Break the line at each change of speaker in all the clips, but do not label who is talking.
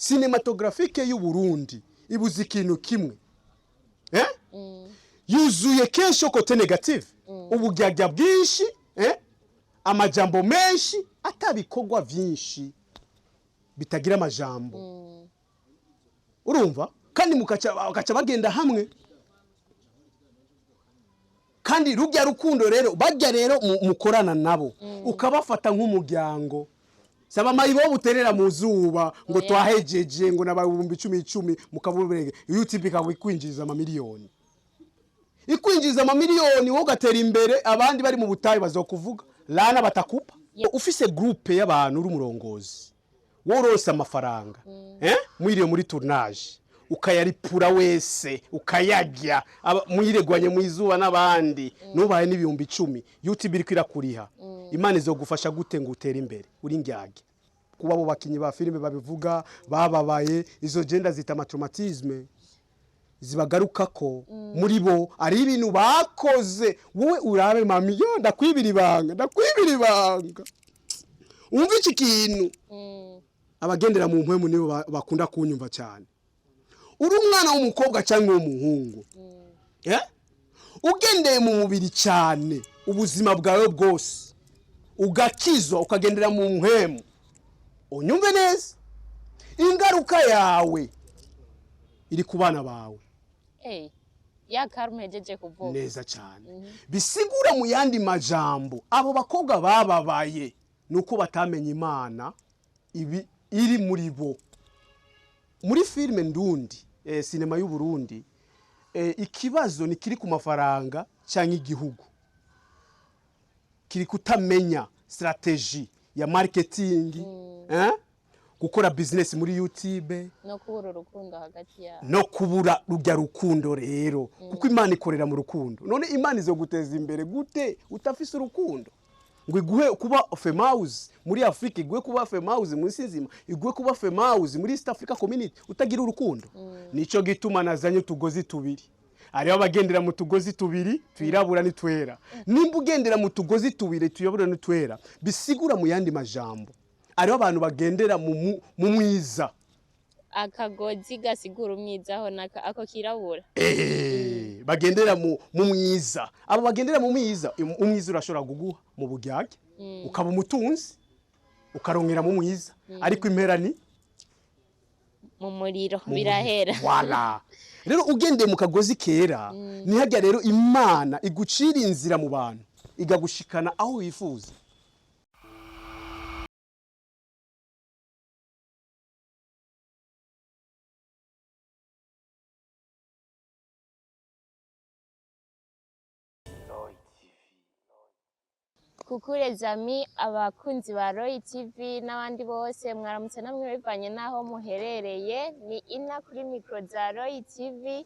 cinematographique y'u Burundi ibuze ikintu kimwe yuzuye kenshi kote negative ubugyagya bwinshi amajambo menshi atabikogwa vyinshi bitagira amajambo urumva kandi mukaca bagenda hamwe kandi rujya rukundo rero bajya rero mukorana nabo ukabafata nk'umuryango saba mayibo buterera mu zuba ngo twahejeje ngo nababumbi 10 mukabuberege YouTube ikakwinjiza amamiliyoni ikwinjiza amamiliyoni wo gatera imbere abandi bari mu butayi bazokuvuga lana batakupa ufise groupe y'abantu uri murongozi worose amafaranga mwiriye muri tournage ukayaripura wese ukayajya muyiregwanye mu izuba n'abandi nubaye n'ibihumbi 10 YouTube iri kwirakuriha Imana izogufasha gute ngo utere imbere uri ngyage kuba bo bakinyi ba filime babivuga bababaye izo genda zita traumatisme zibagarukako muri bo ari ibintu bakoze wowe urabe mami yo ndakwibira ibanga umva iki kintu abagendera mu mpwemu nibo bakunda kunyumva cyane uri umwana w'umukobwa cyangwa w'umuhungu ugendeye mu mubiri cyane ubuzima bwawe bwose ugakizwa ukagendera mu mpwemu unyumve neza ingaruka yawe iri kubana bawe
ya karumejeje kuvuga
neza cyane bisigura mu yandi majambo abo bakobwa bababaye nuko batamenye Imana ibi iri muri bo muri filime ndundi sinema y'u Burundi ikibazo ni kiri ku mafaranga cyangwa igihugu kiri kutamenya strategy ya marketing gukora business muri YouTube
no kubura urukundo hagati ya
no kubura rujya rukundo rero kuko Imana ikorera mu rukundo none Imana izoguteza imbere gute utafise urukundo ngo iguhe kuba famous muri Afrika iguhe kuba famous mu nsinzima iguhe kuba famous muri East Africa Community utagira urukundo nico gituma nazanye tugozi tubiri ari abagendera mu tugozi tubiri twirabura ni twera nimba ugendera mu tugozi tubiri tuyobora ni twera bisigura mu yandi majambo ari abantu bagendera mu mwiza
akagozi gasigura umwizaho naka ako kirabura
bagendera mu mwiza abo bagendera mu mwiza umwiza urashobora guguha mu bugyage ukaba umutunzi ukarongera mu mwiza ariko impera ni
mu muriro birahera
wala rero ugendeye mu kagozi kera nihajya rero Imana igucira inzira mu bantu igagushikana aho wifuza
Kukure zami abakunzi ba Roy TV n'abandi bose mwaramutse namwe bivanye naho muherereye ni ina kuri micro za Roy TV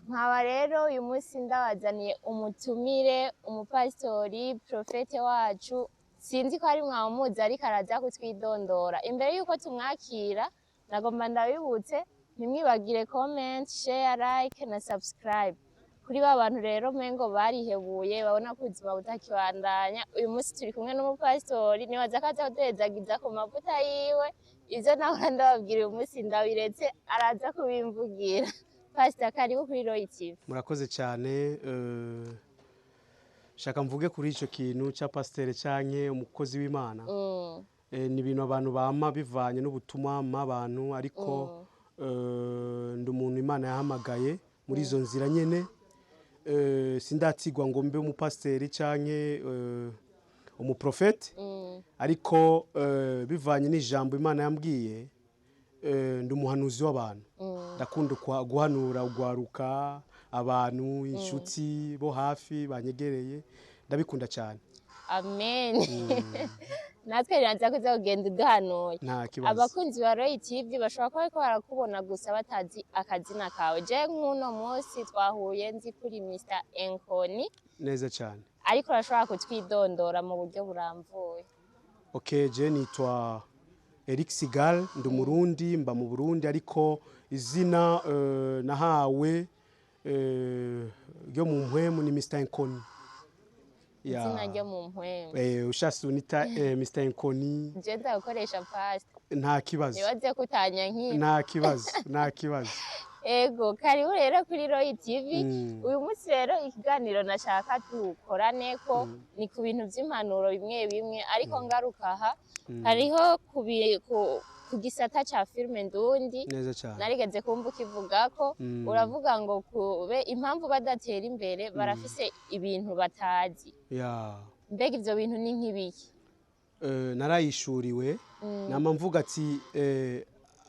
nkaba rero uyu munsi ndabazaniye umutumire umupastori profete wacu sinzi ko ari mwamuzi ariko araza kutwidondora imbere yuko tumwakira nagomba ndabibutse ntimwibagire comment share like na subscribe kuri bantu rero mengo barihebuye babona ko ubuzima butakibandanya uyu munsi turi kumwe n'umupastori nibaza ko azatezagiza ku mavuta yiwe izo naho ndababwira uyu munsi ndabiretse araza kubimvugira pastor karibu kuri Roy TV
murakoze cyane shaka mvuge kuri ico kintu cha pasteur cyanke umukozi w'Imana ni ibintu abantu bama bivanye n'ubutuma abantu ariko ndi umuntu Imana yahamagaye muri izo nzira nyene sindatigwa ngo mbe umupasiteri canke umuprofete ariko bivanye n'ijambo Imana yambwiye ndi umuhanuzi w'abantu ndakunda guhanura ugwaruka abantu inshuti bo hafi banyegereye ndabikunda cyane
amen natwe riranza kuzogenda uduhanuye abakunzi ba Roy TV bashobora kuba barakubona gusa batazi akazina kawe je nk'uno munsi twahuye nzi kuri Mr Enkoni
neza cyane
ariko urashobora kutwidondora mu buryo buramvuye
okay je nitwa Eric Sigal ndi umurundi mba mu Burundi ariko izina nahawe ryo mu mpwemu ni Mr Enkoni
izina ryo mu mpwemu.
Ushase unita Mr Nkoni.
Je ndakoresha past.
Nta kibazo.
Nibaze kutanyankira.
Nta kibazo.
Ego, karibu rero kuri Roy TV. Uyu munsi rero ikiganiro nashaka tukorane ko ni ku bintu by'impanuro bimwe bimwe, ariko ngaruka aha hariho ku gisata ca filme Ndundi.
Neza cyane.
Narigeze kumva ukivuga ko uravuga ngo kube impamvu badatera imbere barafise ibintu batazi. Mbega ivyo bintu ni nk'ibiki?
Narayishuriwe nama mvuga ati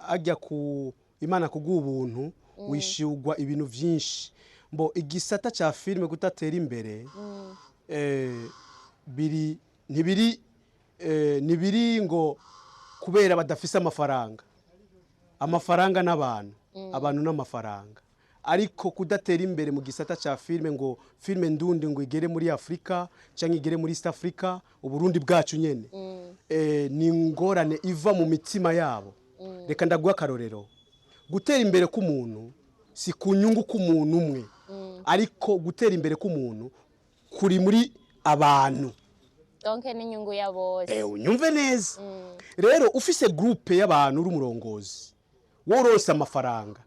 ajya ku Imana kuguha ubuntu wishugwa ibintu vyinshi. Mbo igisata ca filme gutatera imbere nibiri ngo kubera badafise amafaranga n'abantu n'amafaranga, ariko kudatera imbere mu gisata ca filme ngo filme Ndundi ngo igere muri Afrika canke igere muri East Africa, Uburundi bwacu nyene ni ngorane iva mu mitima yabo. Reka ndaguha akarorero. Gutera imbere k'umuntu si kunyungu k'umuntu umwe, ariko gutera imbere k'umuntu kuri muri abantu.
Donc ni nyungu ya bose.
Unyumve neza. Rero ufise groupe y'abantu uri umurongozi, worose amafaranga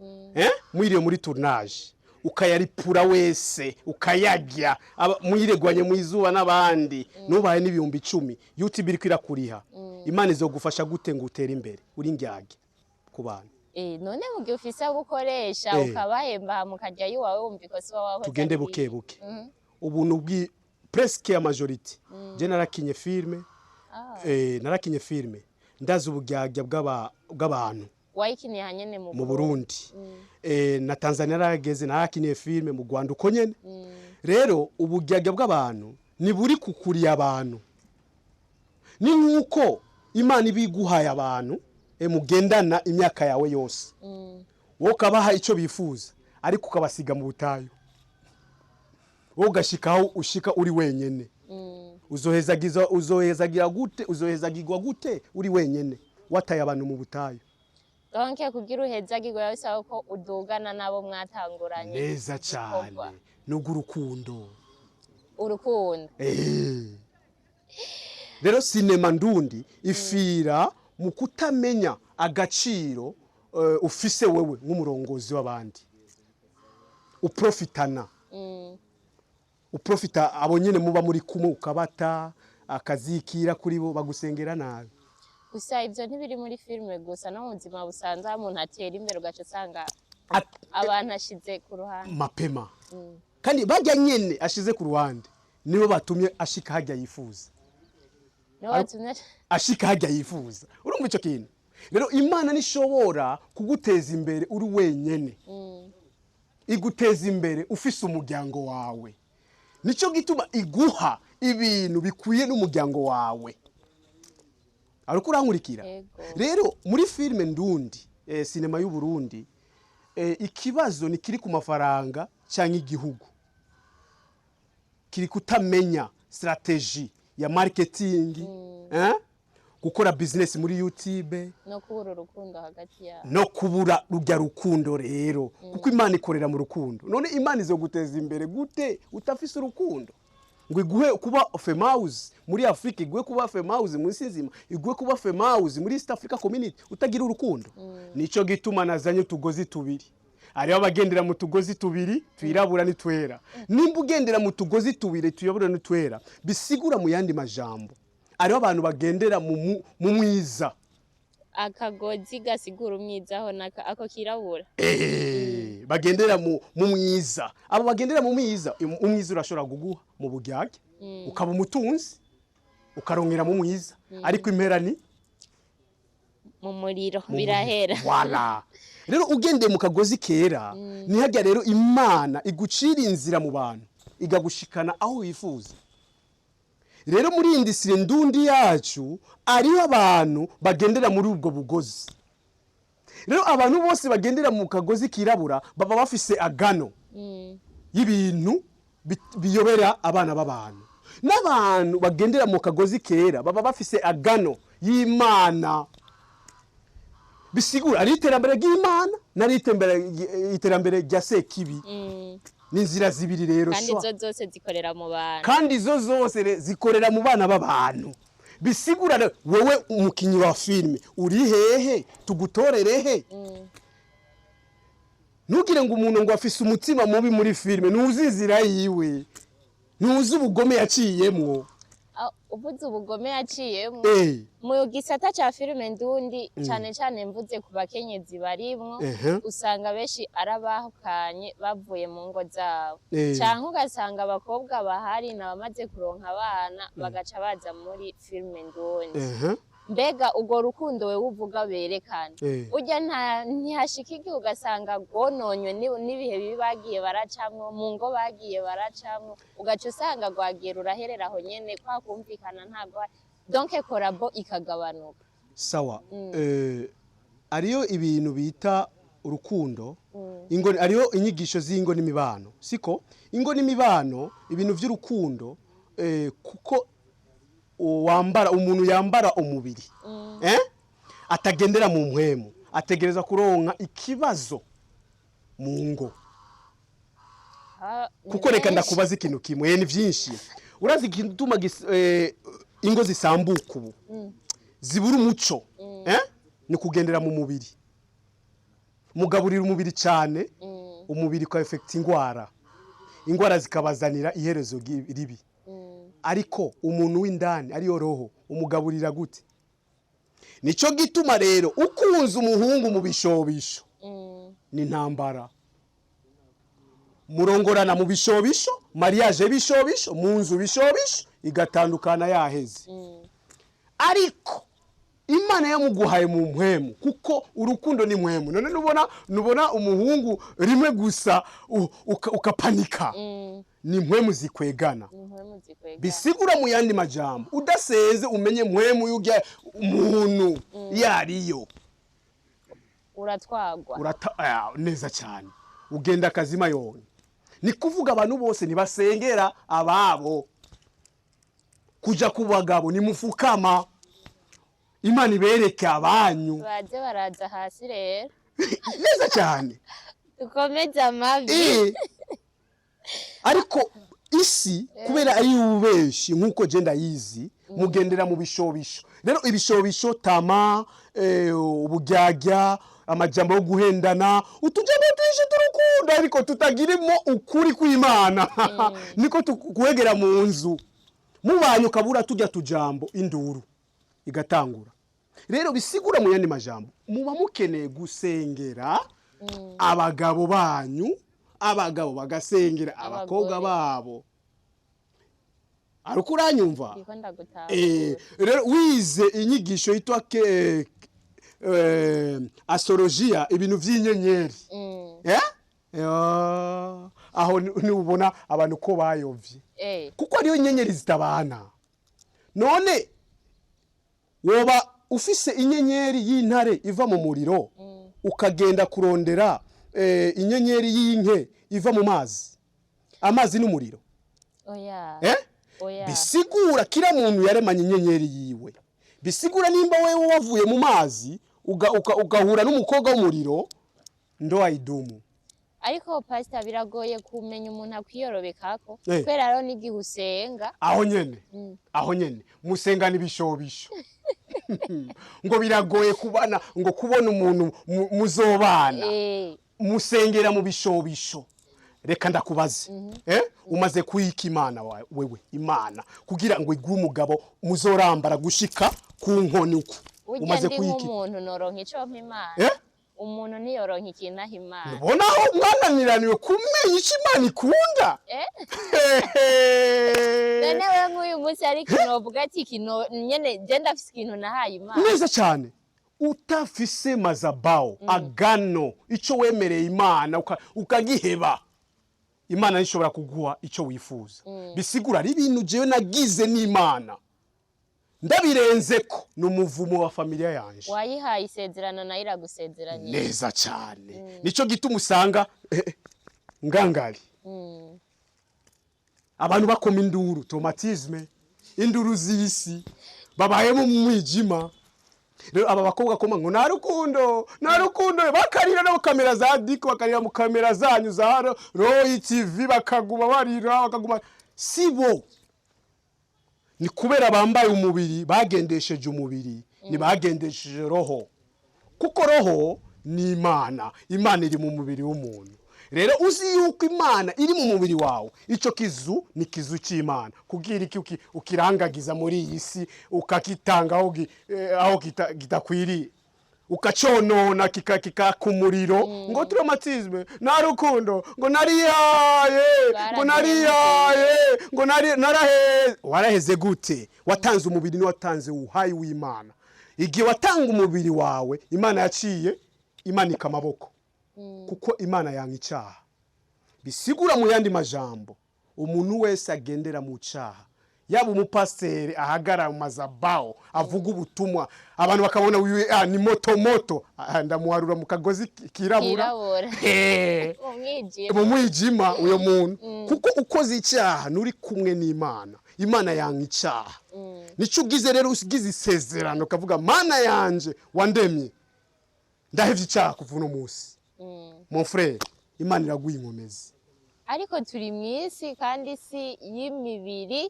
mwiriye muri tournage, ukayaripura wese ukayagya, muyiregwanye mu izuba n'abandi, nubaye n'ibihumbi 10, YouTube iri kwirakuriha. Imana izogufasha gute ngo utere imbere uri ngyage ku bantu?
None mu gihe ufise abo ukoresha ukabahemba mukajya yiwawe wumva ko siba waho.
Tugende buke buke. Ubuntu bwi presque ya majority. Je narakinye filme. Narakinye filme. Ndazi ubugyagya bw'abantu.
Wayikiniye hanyene
mu Burundi. Na Tanzania narageze narakinye filme mu Rwanda uko nyene. Rero ubugyagya bw'abantu ni buri kukuriya abantu. Ni nkuko Imana ibiguhaye abantu mugendana imyaka yawe yose. Wowe ukabaha icyo bifuza, ariko ukabasiga mu butayu. Wowe ugashikaho ushika uri wenyene. Uzohezagirwa gute uri wenyene wataye abantu mu butayu?
Donc kugira uhezagirwa yasaba ko udugana nabo mwatanguranye.
Neza cyane. Nugu urukundo. Rero sinema Ndundi ifira mu kutamenya agaciro ufise wewe nk'umurongozi w'abandi. Uprofita abo nyene muba muri kumwe ukabata akazikira kuri bo bagusengera nabi.
Gusa ivyo ntibiri muri filme gusa, no mu buzima busanzwe umuntu atera imbere ugaca usanga abantu ashize ku ruhande
mapema. Kandi bajya nyene ashize ku ruhande nibo batumye ashika hajya yifuza. Ashika hajya yifuza. Urumva ico kintu? Rero Imana nishobora kuguteza imbere uri wenyene. Iguteza imbere ufise umuryango wawe. Nico gituma iguha ibintu bikwiye n'umuryango wawe. Ariko urankurikira. Rero muri filme Ndundi, sinema y'u Burundi, ikibazo ni kiri ku mafaranga cyangwa igihugu. Kiri kutamenya strategy ya marketing, gukora business muri YouTube,
no kubura urukundo hagati ya.
No kubura rujya rukundo rero, kuko Imana ikorera mu rukundo. None Imana izoguteza imbere gute utafise urukundo? Ngo iguhe kuba famous muri Afrika, iguhe kuba famous mu nsinzima, iguhe kuba famous muri East Africa Community utagira urukundo. Nico gituma nazanye tugozi tubiri. Ariyo bagendera mu tugozi tubiri twirabura ni twera. Nimba ugendera mu tugozi tubiri tuyobora ni twera, bisigura mu yandi majambo. Ariyo abantu bagendera mu mwiza.
Akagozi gasigura umwizaho naka ako kirabura.
Bagendera mu mwiza. Abo bagendera mu mwiza, umwiza urashobora guguha mu bugyage, ukaba umutunzi, ukarongera mu mwiza. Ariko impera ni
mu muriro birahera.
Wala. Rero ugendeye mu kagozi kera, nihajya rero Imana igucira inzira mu bantu, igagushikana aho wifuza. Rero muri industry Ndundi yacu ariho abantu bagendera muri ubwo bugozi. Rero abantu bose bagendera mu kagozi kirabura baba bafise agano y'ibintu biyobera abana b'abantu. N'abantu bagendera mu kagozi kera baba bafise agano y'Imana. Bisigura ari iterambere ry'Imana nari iterambere rya Sekibi. n'inzira zibiri rero
kandi izo zose zikorera mu bantu
kandi izo zose zikorera mu bana b'abantu bisigura wowe umukinyi wa filime uri hehe tugutorere he ntugire ngo umuntu ngo afise umutima mubi muri filime ntuzi inzira yiwe ntuzi ubugome yaciyemwo
uvuze ubugome yaciyemwo mu gisata ca filime ndundi cyane cyane mvuze ku bakenyezi barimwo usanga benshi arabahukanye bavuye mu ngo zabo cyangwa ugasanga abakobwa bahari nabamaze kuronka abana bagaca baza muri filime ndundi mbega urwo rukundo we uvuga berekana urya ntihashika igihe ugasanga rwononywe n'ibihe bibi bagiye baracamwo mu ngo bagiye baracamwo ugaca usanga rwagiye ruraherera aho nyene kwa kumvikana ntabwo donc korabo ikagabanuka
sawa ariyo ibintu bita urukundo ingo ariyo inyigisho z'ingo n'imibano siko ingo n'imibano ibintu by'urukundo kuko umuntu yambara umubiri atagendera mu mpwemu ategereza kuronka ikibazo mu ngo kuko reka ndakubaza ikintu kimwe ni byinshi urazi igituma ingo zisambuka ubu zibura umuco ni kugendera mu mubiri mugaburira umubiri cyane umubiri ka effect ingwara zikabazanira iherezo ribi ariko umuntu w'indani ariyo roho umugaburira gute nico gituma rero ukunze umuhungu mu bishobisho ni ntambara murongorana mu bishobisho mariage bishobisho mu nzu bishobisho igatandukana yaheze ariko Imana yamuguhaye mu mpwemu kuko urukundo ni mpwemu none nubona umuhungu rimwe gusa ukapanika ni mpwemu zikwegana bisigura mu yandi majambo udaseze umenye mpwemu y'ujya umuntu yariyo
uratwagwa
neza cyane ugenda akazima yone ni kuvuga abantu bose ntibasengera ababo kuja ku bagabo ni mufukama Imana ibereke abanyu
baje baraza hasi rero
neza cyane
dukomeze amavi
ariko isi kubera ari ubeshi nkuko genda yizi mugendera mu bishobisho rero ibishobisho tama ubugyagya amajambo yo guhendana utujambo twinshi turukundo ariko tutagirimo ukuri kw'Imana niko tukwegera mu nzu mubanyu kabura tujya tujambo induru igatangura rero bisigura mu yandi majambo muba mukeneye gusengera abagabo banyu abagabo bagasengera abakobwa babo ariko uranyumva rero wize inyigisho yitwa astrologia ibintu by'inyenyeri aho nubona abantu ko bayovye kuko ariyo inyenyeri zitabana none woba ufise inyenyeri y'intare iva mu muriro ukagenda kurondera inyenyeri y'inke iva mu amazi n'umuriro bisigura kila muntu yaremanye inyenyeri yiwe bisigura nimba wewe wavuye mu mazi ugahura n'umukobwa w'umuriro ndo ayidumu
ariko pastor biragoye kumenya umuntu akwiyorobekako kwera rero n'igihe usenga
aho nyene musengana ibishobisho ngo biragoye kubona umuntu muzobana musengera mu bishobisho reka ndakubaze umaze kuyika Imana wewe Imana kugira ngo igure umugabo muzorambara gushika ku nkoni uko
umaze kuyika umuntu noronka ico Imana umuntu niyoronka ikintu aho Imana
ubona aho mwananiraniwe kumenya icyo Imana ikunda
none we nk'uyu munsi ari kinovuga ati kino nyene genda afise ikintu nahaye Imana
neza cyane utafise mazabao agano ico wemereye Imana ukagiheba Imana nishobora kuguha ico wifuza bisigura ari ibintu jewe nagize n'Imana ndabirenzeko n'umuvumo wa familia yanje
wayihaye isezerano na iragusezeranye
neza cyane nico gituma usanga ngangari abantu bakoma induru traumatisme induru z'isi babaye mu mwijima rero aba bakobwa koma ngo nta rukundo bakarira no kamera za Diko bakarira mu kamera zanyu za Roy TV bakaguma barira bakaguma sibo ni kubera bambaye umubiri bagendesheje umubiri ni bagendesheje roho kuko roho ni Imana iri mu mubiri w'umuntu rero uzi yuko Imana iri mu mubiri wawe ico kizu ni kizu c'Imana kugira iki ukirangagiza muri iyi si ukakitanga aho kitakwiriye ukaconona kikakumuriro ngo traumatisme na rukundo ngo narahe waraheze gute watanze umubiri ni watanze uhayi w'Imana igihe watanga umubiri wawe Imana yaciye imanika amaboko kuko Imana yanga icyaha bisigura mu yandi majambo umuntu wese agendera mu cyaha yaba umupasiteri ahagara mu mazabao avuga ubutumwa abantu bakabona ni moto ndamuharura mu kagozi kirabura mu mwijima uyo muntu kuko ukoze icyaha nuri kumwe n'Imana Imana yanga icyaha nico ugize rero usigize isezerano kavuga Mana yanje wandemye ndahevye icyaha kuva uno munsi mon frère Imana iraguha inkomezi
ariko turi mwisi kandi si y'imibiri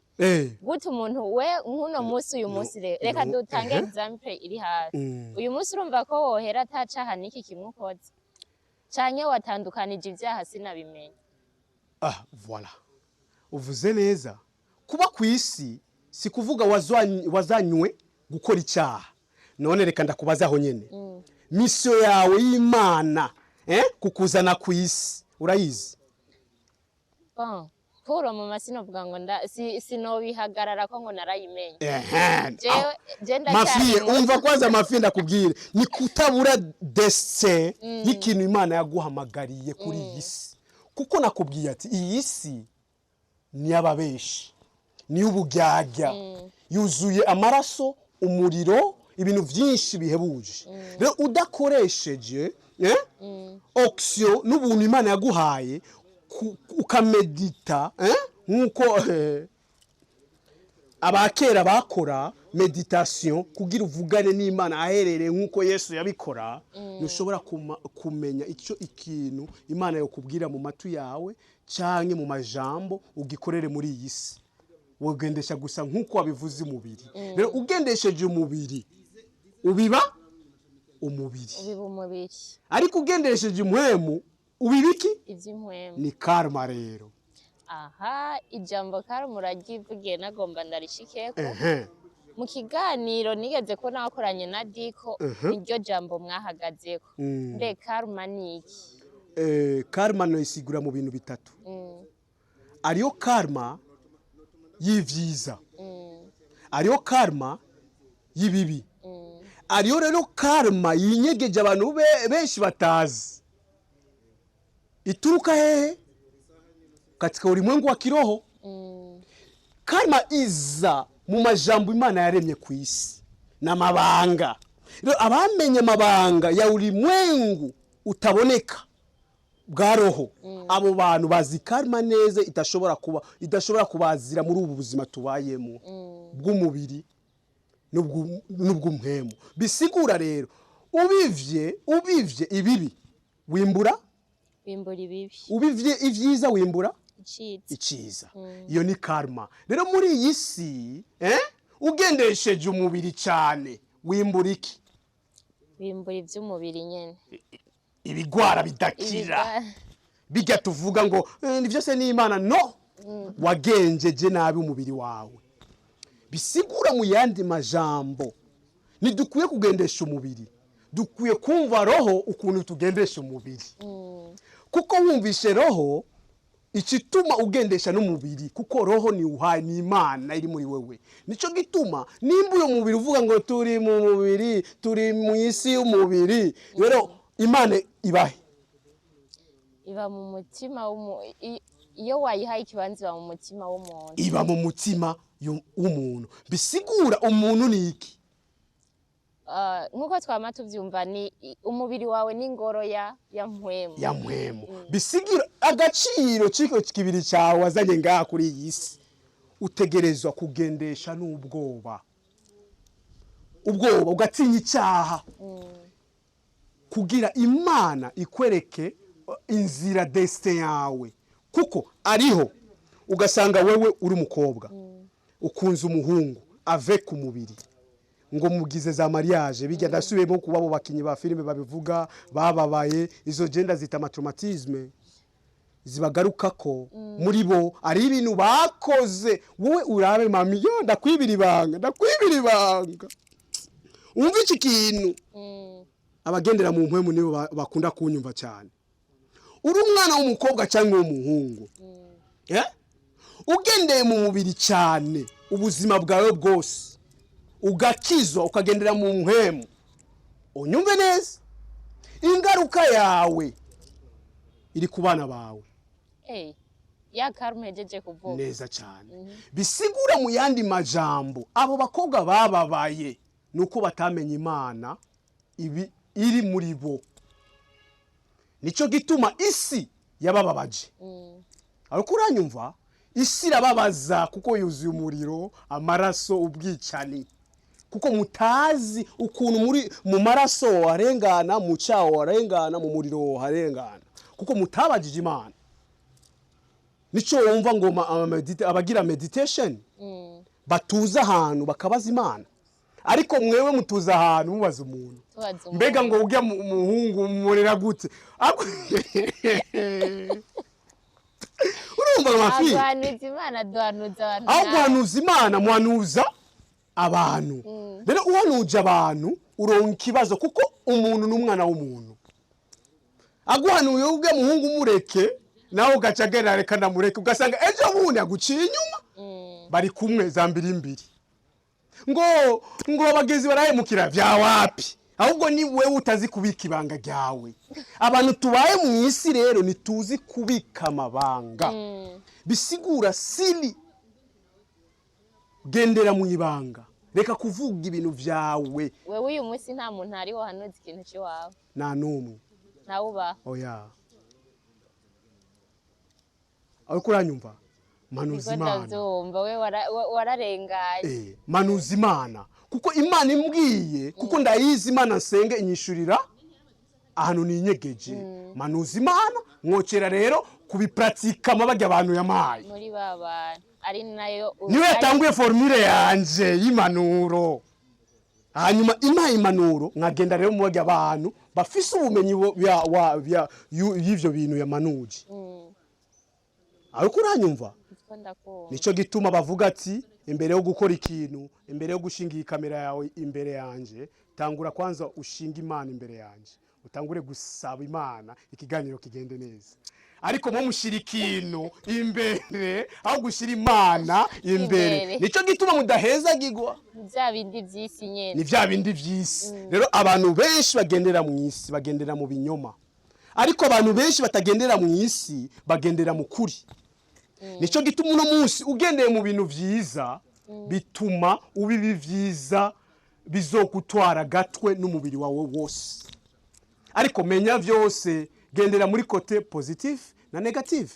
gute umuntu we nkuno munsi uyu munsi reka dutange example iri hafi uyu munsi urumva ko wohera atacaha niki kimukoze canke watandukanije ivyaha sinabimenye
voilà uvuze neza kuba kwisi si kuvuga wazanywe gukora icyaha none reka ndakubazaho nyene mission yawe y'Imana kukuzana kwisi urayizi
Puro mu masino vuga ngo sinobihagarara ko ngo narayimenye
Mafie umva kwanza Mafie ndakubwire ni kutabura destin y'ikintu Imana yaguhamagariye kuri iyi si kuko nakubwiye ati iyi si ni ababeshi ni ubugyagya yuzuye amaraso umuriro ibintu byinshi bihebuje rero udakoresheje oxyo n'ubuntu Imana yaguhaye ukamedita nkuko abakera bakora meditation kugira uvugane n'Imana aherereye nkuko Yesu yabikora nushobora kumenya icyo ikintu Imana yokubwira mu matu yawe canke mu majambo ugikorere muri iyi si wogendesha gusa nkuko wabivuze umubiri rero ugendesheje umubiri ubiba umubiri ariko ugendesheje impwemu ubibiki
ivy'impwemu
ni karma rero
ijambo karma uragivugiye nagomba ndarishikeko mu kiganiro nigeze ko nakoranye na Diko iryo jambo mwahagazeko mbe karma niki
karma no isigura mu bintu bitatu ariyo karma y'ivyiza ariyo karma y'ibibi ariyo rero karma yinyegeje abantu benshi batazi ituruka hehe katika ulimwengu wa kiroho karma iza mu majambo Imana yaremye ku isi n'amabanga rero abamenye amabanga ya ulimwengu utaboneka bwa roho abo bantu bazi karma neza idashobora kubazira muri ubu buzima tubayemo bw'umubiri n'ubw'umwemu bisigura rero ubivye ibibi wimbura
ibibi
ubivye ivyiza wimbura iciza iyo ni karma rero muri iyi si ugendesheje umubiri cyane wimbura iki
wimbura ivy'umubiri nyene
ibigwara bidakira bijya tuvuga ngo nivyo se ni Imana no wagenjeje nabi umubiri wawe bisigura mu yandi majambo nidukwiye kugendesha umubiri dukwiye kumva roho ukuntu tugendesha umubiri kuko wumvishe roho ikituma ugendesha n'umubiri kuko roho ni uhaye ni Imana iri muri wewe nico gituma nimba uyo mubiri uvuga ngo turi mu mubiri turi mu isi y'umubiri rero Imana
iba mu mutima iyo wayihaye ikibanza mu mutima w'umuntu
iba mu mutima w'umuntu bisigura umuntu ni iki
nkuko twama tuvyumva ni umubiri wawe n'ingoro ya mpwemu
bisigira agaciro ciko kibiri cyawe wazanye ngaha kuri iyi si utegerezwa kugendesha n'ubwoba ubwoba ugatinya icyaha kugira imana ikwereke inzira destin yawe kuko ariho ugasanga wewe uri umukobwa ukunze umuhungu avec umubiri ngo mugize za mariage bijya ndasubiyemo kuba abo bakinyi ba filime babivuga bababaye izo genda zita traumatisme zibagaruka ko muri bo ari ibintu bakoze wowe urabe mami yo ndakwibira ibanga umva iki kintu abagendera mu mpwemu nibo bakunda kunyumva cyane uri umwana w'umukobwa cyangwa w'umuhungu ugendeye mu mubiri cyane ubuzima bwawe bwose ugakizwa ukagendera mu mpwemu unyumve neza ingaruka yawe iri ku bana bawe
ya karumejeje kuvuga
neza cyane bisigura mu yandi majambo abo bakobwa bababaye nuko batamenye imana ibi iri muri bo nico gituma isi yabababaje ariko uranyumva isi rababaza kuko yuzuye umuriro amaraso ubwicani kuko mutazi ukuntu muri mu maraso warengana mu cyawo warengana mu muriro warengana kuko mutabajije imana nico wumva ngo abagira meditation batuza ahantu bakabaza imana ariko mwewe mutuza ahantu mubaza umuntu mbega ngo ujya muhungu murera gute urumva amafi
ahanuza imana duhanuza abantu
aho guhanuza imana muhanuza abantu rero uhanuje abantu uronka ikibazo kuko umuntu n'umwana w'umuntu aguhanuye ubwe muhungu mureke nawe ugacagera reka ndamureke ugasanga ejo bundi aguciye inyuma bari kumwe za mbiri ngo abagezi barahemukira bya wapi ahubwo ni wewe utazi kubika ibanga ryawe abantu tubaye mu isi rero nituzi kubika amabanga bisigura siri gendera mu ibanga reka kuvuga ibintu byawe
wewe uyu munsi nta muntu ariho hanuza ikintu cy'iwawe
nta n'umwe
nawe uba
oya ariko uranyumva manuza imana
ndazumva we wararenganye
manuza imana kuko imana imbwiye kuko ndayizi imana nsenge inyishurira ahantu ninyegeje manuza imana mwokera rero kubipratika mabajya abantu yamaye
muri babana ari nayo
niwe yatanguye formule yanje y'impanuro hanyuma impanuro nkagenda rero mu bajya abantu bafise ubumenyi y'ivyo bintu yamanuje ariko uranyumva nico gituma bavuga ati imbere yo gukora ikintu imbere yo gushinga iyi kamera yawe imbere yanje tangura kwanza ushinga imana imbere yanje utangure gusaba imana ikiganiro kigende neza ariko mo mushira ikintu imbere aho gushira imana imbere nico gituma mudaheza gigwa
bya bindi by'isi nyene
ni bya bindi by'isi rero abantu benshi bagendera mu isi bagendera mu binyoma ariko abantu benshi batagendera mu isi bagendera mu kuri nico gituma uno munsi ugendeye mu bintu vyiza bituma ubibi vyiza bizokutwara gatwe n'umubiri wawe wose ariko menya vyose gendera muri kote positif na negatif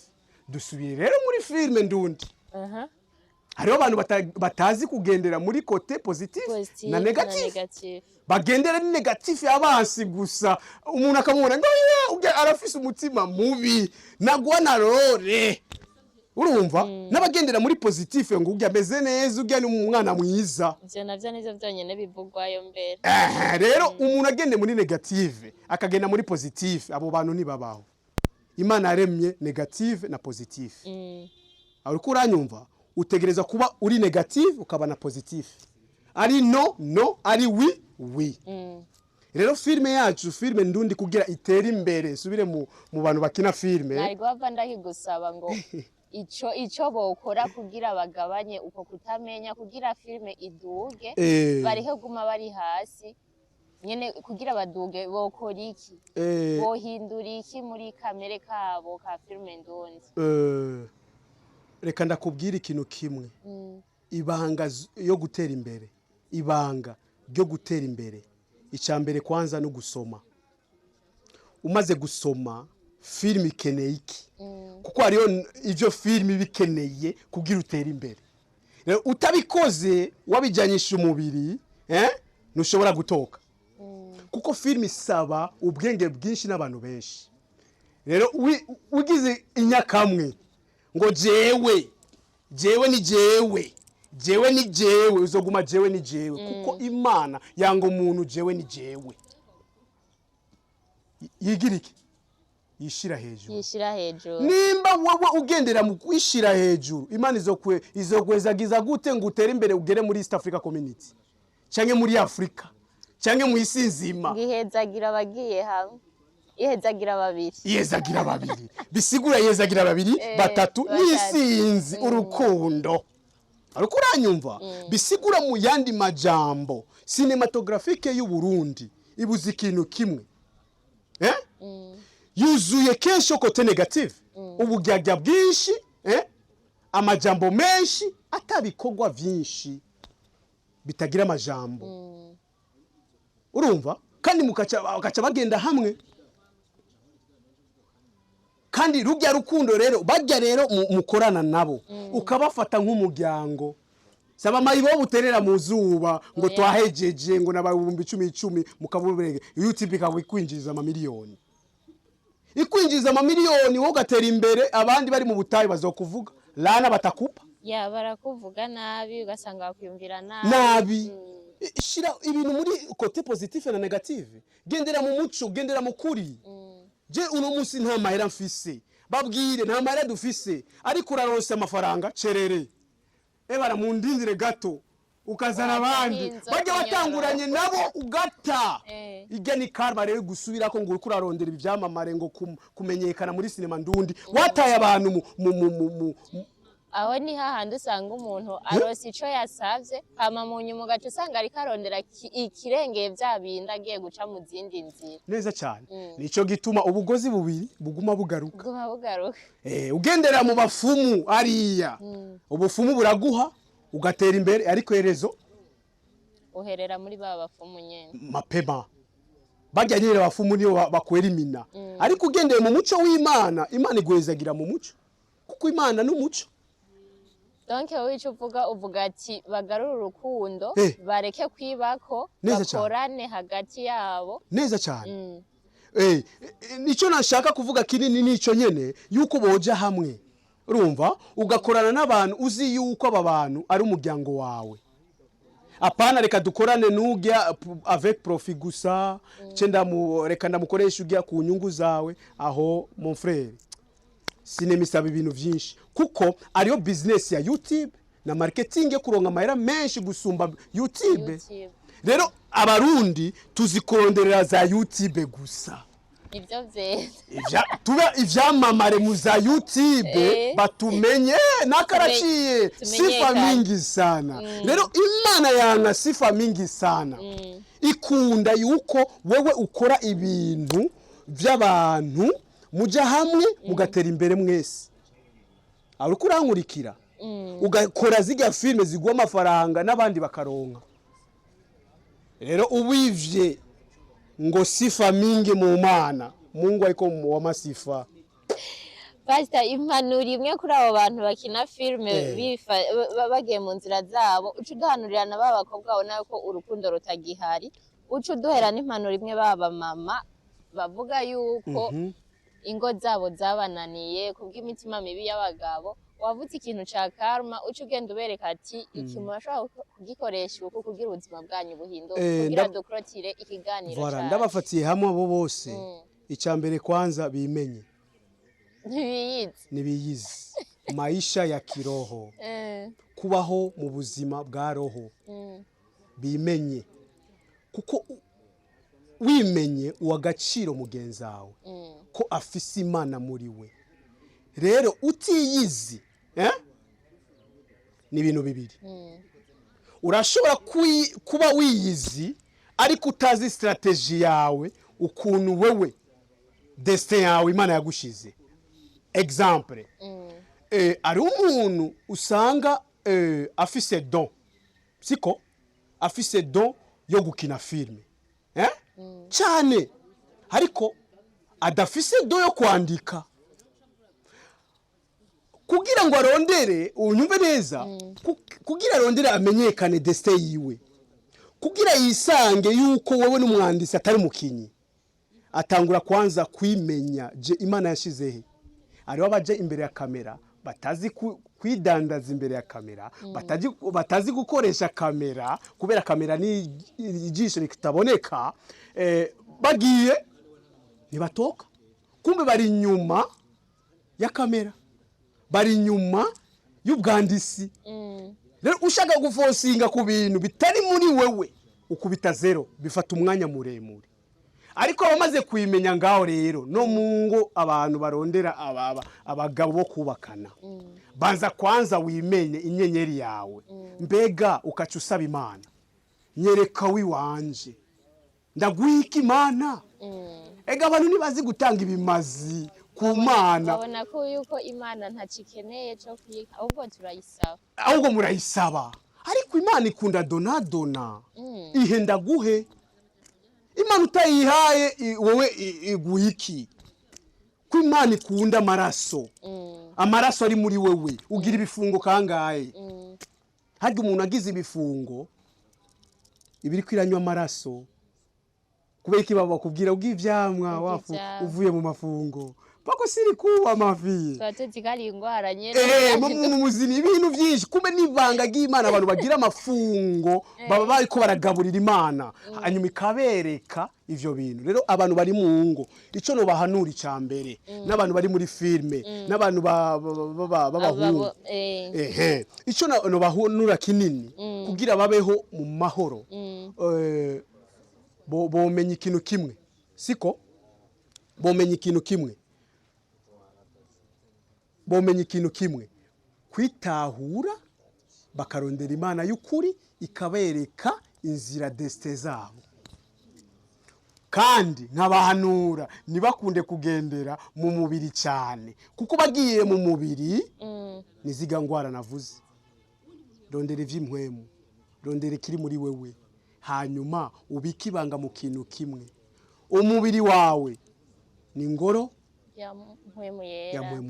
dusubire rero muri filme ndundi hariho abantu batazi kugendera muri kote positif na negatif bagendera ni negatif yabansi gusa umuntu akamubona ngo arafise umutima mubi nagwa narore urumva n'abagendera muri positif ngo ujya ameze neza ujya n'umwana mwiza
ivyo navyo nivyo byonyene bivugwayo mbere
rero umuntu agende muri negative akagenda muri positif abo bantu nibabaho imana yaremye negative na positif ariko uranyumva utegereza kuba uri negative ukaba na positif ari no ari wi rero filme yacu filme ndundi kugira itera imbere subire mu bantu bakina filme
ntabwo bava ndahigusaba ngo ico bokora kugira bagabanye uko kutamenya kugira filme iduge barihe guma bari hasi nyene kugira baduge bokora iki bohindura iki muri kamere kabo ka filme ndundi
reka ndakubwira ikintu kimwe ibanga yo gutera imbere ibanga ryo gutera imbere icambere kwanza no gusoma umaze gusoma filme ikeneye iki kuko hariyo ivyo filme bikeneye kugira utera imbere rero utabikoze wabijanyisha umubiri ntushobora gutoka kuko filime isaba ubwenge bwinshi n'abantu benshi. Rero ugize inyakamwe ngo jewe ni jewe uzoguma jewe ni jewe kuko Imana yanga umuntu jewe ni jewe yigira iki yishira hejuru. Nimba wowe ugendera mu kwishira hejuru Imana izogwezagiza gute ngo utere imbere ugere muri East Africa Community canke muri Afrika canke mu isi nzima?
Gihezagira abagiye hamwe ihezagira babiri bisigura ihezagira babiri batatu n'isinzi urukundo. Ariko uranyumva bisigura mu yandi majambo cinematographique y'u Burundi ibuze ikintu kimwe yuzuye kenshi kote negative ubugyagya bwinshi amajambo menshi atabikogwa vyinshi bitagira amajambo. Urumva kandi mukaca bagenda hamwe kandi rujya rukundo rero bajya rero mukorana nabo ukabafata nk'umuryango. Saba mayibo buterera mu zuba ngo twahejeje ngo nababumbi 10 mukabuberege YouTube ikakwinjiza amamiliyoni ikwinjiza amamiliyoni wo gatera imbere abandi bari mu butayi bazokuvuga lana batakupa barakuvuga nabi ugasanga bakwiyumvira
nabi. Shira ibintu muri côté positif na negative, gendera mu muco gendera mu kuri. Je uno munsi nta mahera mfise babwire nta mahera dufise ariko uraronse amafaranga cerere baramundindire gato ukazana abandi bajya batanguranye nabo ugata igeni karma rero gusubira ko ngo urarondera ibyamamare ngo kumenyekana muri sinema ndundi wataye abantu
aho ni hahandi usanga umuntu arose ico yasavye hama mu nyuma gace usanga ari karondera ikirengeye bya bindi agiye guca mu zindi nzira.
Neza cyane nico gituma ubugozi bubiri buguma bugaruka ugendera mu bafumu ariya ubufumu buraguha ugatera imbere ariko herezo
uherera muri ba bafumu nyene
mapema bajya nyine bafumu niyo bakwera imina ariko ugendeye mu muco w'Imana Imana igwezagira mu muco kuko Imana n'umuco.
Donc wico uvuga ati bagarura urukundo bareke kwibako bakorane hagati yabo
neza cyane. Nico nashaka kuvuga kinini nico nyene yuko boja hamwe urumva ugakorana n'abantu uzi yuko aba bantu ari umuryango wawe. Apana reka dukorane n'ugya avec profit gusa cenda mu reka ndamukoresha ugya ku nyungu zawe aho mon frère sinema isaba ibintu vyinshi kuko ariyo business ya YouTube na marketing yo kuronka amahera menshi gusumba YouTube. Rero abarundi tuzikonderera za YouTube gusa
ivyo vyeze
tuba ivyamamare mu za YouTube batumenye nakaraciye sifa mingi sana. Rero Imana yana sifa mingi sana ikunda yuko wewe ukora ibintu by'abantu muja hamwe mugatera imbere mwese. Ariko urankurikira ugakora ziga filme zigwa amafaranga n'abandi bakaronka. Rero ubivye ngo sifa mingi mu Mana Mungu ariko mu wamasifa.
Pastor impanuro imwe kuri abo bantu bakina filme bagiye mu nzira zabo ucuduhanurira na babakobwa bona ko urukundo rutagihari ucuduhera n'impanuro imwe baba mama bavuga yuko ingo zabo zabananiye kubw'imitima mibi y'abagabo wavuze ikintu ca karma ucugenda ubereka ati ikintu ashobora kugikoresha uko kugira ubuzima bwanyu buhinduka kugira dukrotire ikiganiro cyane.
Ndabafatiye hamwe abo bose icambere kwanza bimenye nibiyizi maisha ya kiroho kubaho mu buzima bwa roho bimenye kuko wimenye uwagaciro mugenzawe ko afise Imana muri we. Rero utiyizi ni ibintu bibiri urashobora kuba wiyizi ariko utazi strategy yawe ukuntu wewe destin yawe Imana yagushize. Exemple ari umuntu usanga afise don siko afise don yo gukina filme cyane ariko adafise don yo kwandika kugira ngo arondere unyumve neza kugira arondere amenyekane destin yiwe kugira yisange yuko wowe n'umwandisi atari umukinyi atangura kwanza kwimenya je Imana yashizehe. Ariho abaje imbere ya kamera batazi kwidandaza imbere ya kamera, batazi gukoresha kamera kubera kamera ni ijisho rikitaboneka, bagiye ntibatoka, kumbe bari inyuma ya kamera, bari inyuma y'ubwandisi. Rero ushaka gufosinga ku bintu bitari muri wewe ukubita zero, bifata umwanya muremure. Ariko bamaze kwimenya ngaho rero no mungo abantu barondera abagabo bo kubakana, banza kwanza wimenye inyenyeri yawe. Mbega ukaca usaba Imana, nyereka wiwanje ndagwika Imana. Ega abantu nibazi gutanga ibimazi ku Mana,
babona ko yuko Imana ntacikeneye cyo kwika, ahubwo turayisaba,
ahubwo murayisaba. Ariko Imana ikunda donadona, ihenda guhe. Imana utayihaye wowe iguhiki. Ko Imana ikunda amaraso, amaraso ari muri wewe. Ugira ibifungo kangahe? Harya umuntu agize ibifungo ibiri kwiranywa amaraso, kubera iki baba bakubwira ubw'ivyamwa wafu uvuye mu mafungo pako siri kuba mafi
twatuzikari ingwara nyene
mu muzini ibintu byinshi. Kumbe nivanga g'Imana abantu bagira amafungo baba bariko baragaburira Imana hanyuma ikabereka ivyo bintu. Rero abantu bari mu ngo ico no bahanura icambere, n'abantu bari muri filme, n'abantu babahungu ico no bahanura kinini kugira babeho mu mahoro. Bomenye ikintu kimwe, siko bomenye ikintu kimwe, bomenye ikintu kimwe, kwitahura bakarondera Imana y'ukuri ikabereka inzira deste zabo. Kandi nkabahanura nibakunde kugendera mu mubiri cyane, kuko bagiye mu mubiri niziga ngwara navuze. Rondera ivy'impwemu, rondera kiri muri wewe, hanyuma ubikibanga mu kintu kimwe. Umubiri wawe ni ngoro
ya mpwemu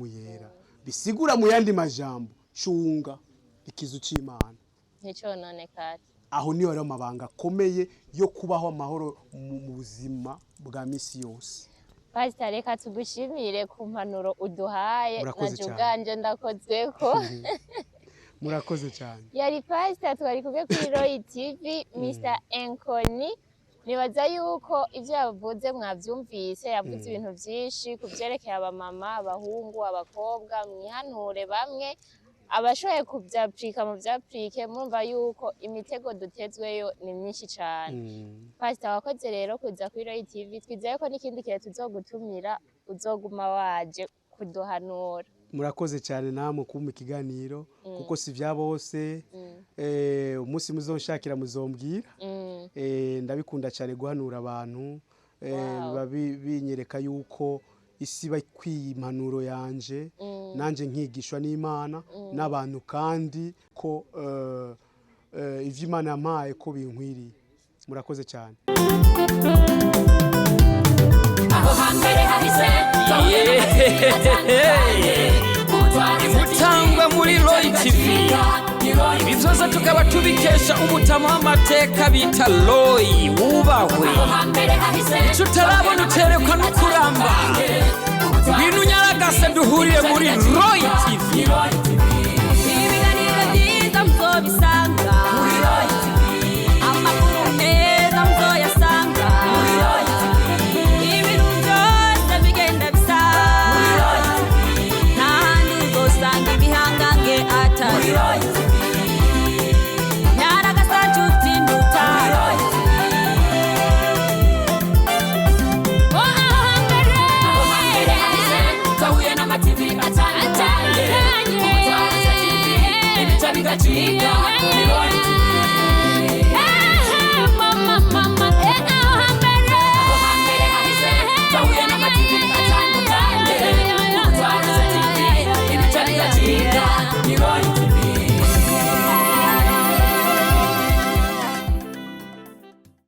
yera.
Bisigura mu yandi majambo cunga ikizu c'Imana
nico none kati.
Aho niyo rero mabanga komeye yo kubaho amahoro mu buzima bwa misi yose.
Pastor, reka tugushimire ku mpanuro uduhaye, najuganje ndakozeko.
Murakoze cyane.
Yari Pastor twari kubwe kuri Roy TV, Mr. Enkoni. Nibaza yuko ivyo yavuze mwavyumvise, yavuze ibintu byinshi kuvyerekeye abamama, abahungu, abakobwa, mwihanure bamwe abashoye kuvyaprika mu vyaprike. Murumva yuko imitego dutezweyo ni myinshi cyane. Pastor, wakoze rero kuza kuri Roy TV, twizeye ko n'ikindi kihe tuzogutumira uzoguma waje kuduhanura.
Murakoze cyane namwe kumpa ikiganiro, kuko si vya bose. Umunsi muzonshakira muzombwira. Ndabikunda cyane guhanura abantu, binyereka yuko isi bakwiye impanuro yanje, nanje nkigishwa n'Imana n'abantu, kandi ko ivyo Imana yampaye ko binkwiriye. Murakoze cyane.
Imutangwa muri Roy TV, ibi vyose tukaba tubikesha umutama w'amateka bita Roy. Wubahwe, ico utarabona uterekwa no kuramba, bintu nyaragase duhuriye muri Roy TV.
Ibiganiro byiza muzobisanga muri Roy TV, amakuru meza muzoyasanga muri Roy TV, ibintu byose bigenda bisa muri Roy TV, n'ahandi uzosanga ibihangange atari muri Roy TV, nyaragasa cy'utinduta muri Roy TV.
Tahuye na mativi atandukanye, ibitari gaciga.